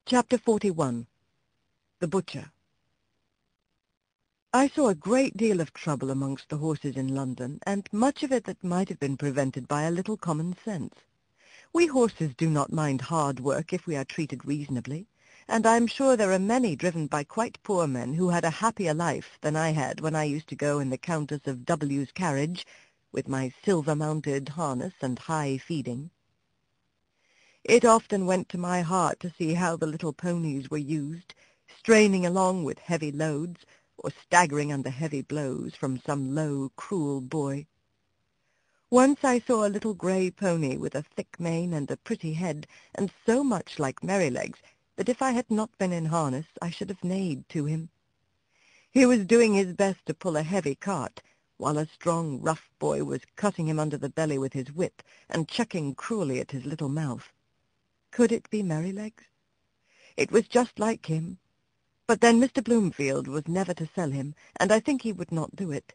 Chapter 41. The Butcher. I saw a great deal of trouble amongst the horses in London, and much of it that might have been prevented by a little common sense. We horses do not mind hard work if we are treated reasonably, and I am sure there are many driven by quite poor men who had a happier life than I had when I used to go in the Countess of W.'s carriage, with my silver-mounted harness and high feeding. It often went to my heart to see how the little ponies were used, straining along with heavy loads, or staggering under heavy blows from some low, cruel boy. Once I saw a little grey pony with a thick mane and a pretty head, and so much like Merrylegs that if I had not been in harness I should have neighed to him. He was doing his best to pull a heavy cart, while a strong, rough boy was cutting him under the belly with his whip and chucking cruelly at his little mouth. Could it be Merrylegs? It was just like him. But then Mr. Bloomfield was never to sell him, and I think he would not do it.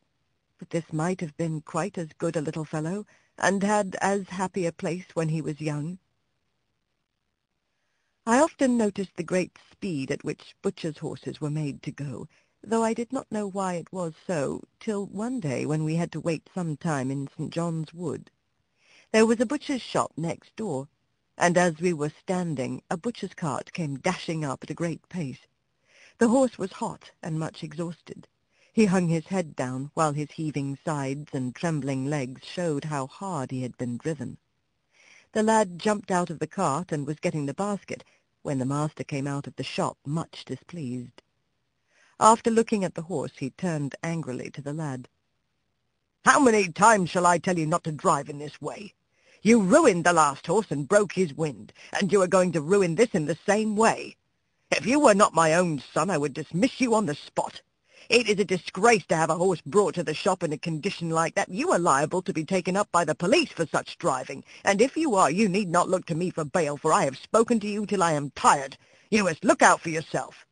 But this might have been quite as good a little fellow, and had as happy a place when he was young. I often noticed the great speed at which butchers' horses were made to go, though I did not know why it was so, till one day when we had to wait some time in St. John's Wood. There was a butcher's shop next door, and as we were standing, a butcher's cart came dashing up at a great pace. The horse was hot and much exhausted. He hung his head down, while his heaving sides and trembling legs showed how hard he had been driven. The lad jumped out of the cart and was getting the basket, when the master came out of the shop much displeased. After looking at the horse, he turned angrily to the lad. "How many times shall I tell you not to drive in this way? You ruined the last horse and broke his wind, and you are going to ruin this in the same way. If you were not my own son, I would dismiss you on the spot. It is a disgrace to have a horse brought to the shop in a condition like that. You are liable to be taken up by the police for such driving, and if you are, you need not look to me for bail, for I have spoken to you till I am tired. You must look out for yourself."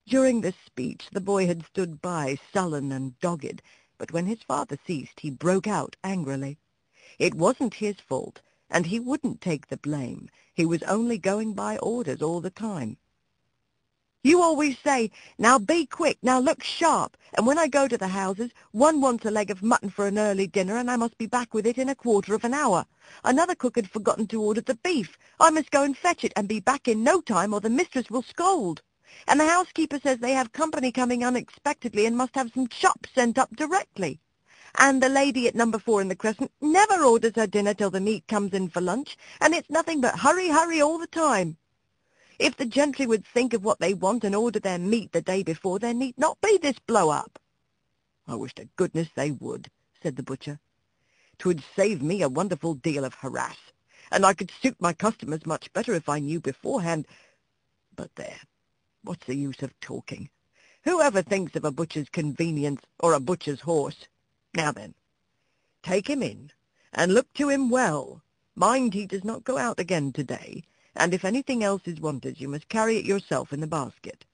During this speech the boy had stood by, sullen and dogged, but when his father ceased, he broke out angrily. It wasn't his fault, and he wouldn't take the blame. He was only going by orders all the time. "You always say, 'Now be quick, now look sharp,' and when I go to the houses, one wants a leg of mutton for an early dinner, and I must be back with it in a quarter of an hour. Another cook had forgotten to order the beef. I must go and fetch it, and be back in no time, or the mistress will scold. And the housekeeper says they have company coming unexpectedly, and must have some chops sent up directly. And the lady at number 4 in the Crescent never orders her dinner till the meat comes in for lunch, and it's nothing but hurry, hurry all the time. If the gentry would think of what they want and order their meat the day before, there need not be this blow-up." "I wish to goodness they would," said the butcher. "'Twould save me a wonderful deal of harass, and I could suit my customers much better if I knew beforehand. But there, what's the use of talking? Who ever thinks of a butcher's convenience or a butcher's horse? Now then, take him in, and look to him well. Mind he does not go out again to-day, and if anything else is wanted, you must carry it yourself in the basket."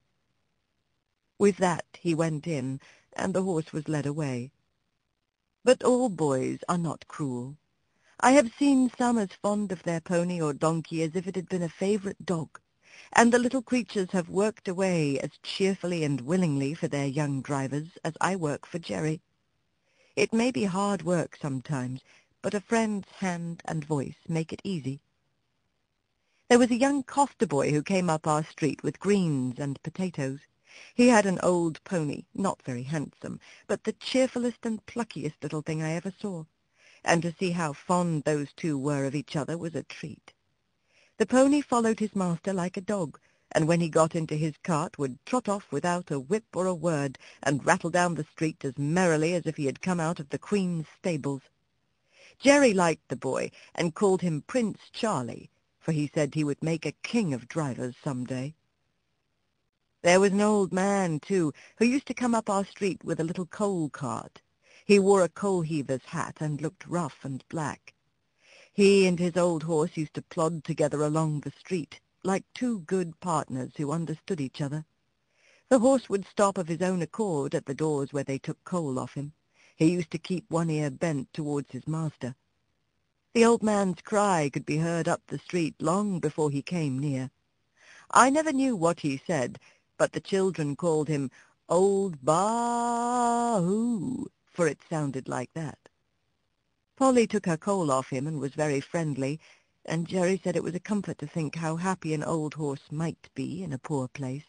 With that he went in, and the horse was led away. But all boys are not cruel. I have seen some as fond of their pony or donkey as if it had been a favourite dog, and the little creatures have worked away as cheerfully and willingly for their young drivers as I work for Jerry. It may be hard work sometimes, but a friend's hand and voice make it easy. There was a young coster boy who came up our street with greens and potatoes. He had an old pony, not very handsome, but the cheerfullest and pluckiest little thing I ever saw, and to see how fond those two were of each other was a treat. The pony followed his master like a dog, and when he got into his cart would trot off without a whip or a word, and rattle down the street as merrily as if he had come out of the Queen's stables. Jerry liked the boy, and called him Prince Charlie, for he said he would make a king of drivers some day. There was an old man, too, who used to come up our street with a little coal cart. He wore a coal-heaver's hat and looked rough and black. He and his old horse used to plod together along the street, like two good partners who understood each other. The horse would stop of his own accord at the doors where they took coal off him. He used to keep one ear bent towards his master. The old man's cry could be heard up the street long before he came near. I never knew what he said, but the children called him Old Baa-hoo, for it sounded like that. Polly took her coal off him and was very friendly, and Jerry said it was a comfort to think how happy an old horse might be in a poor place.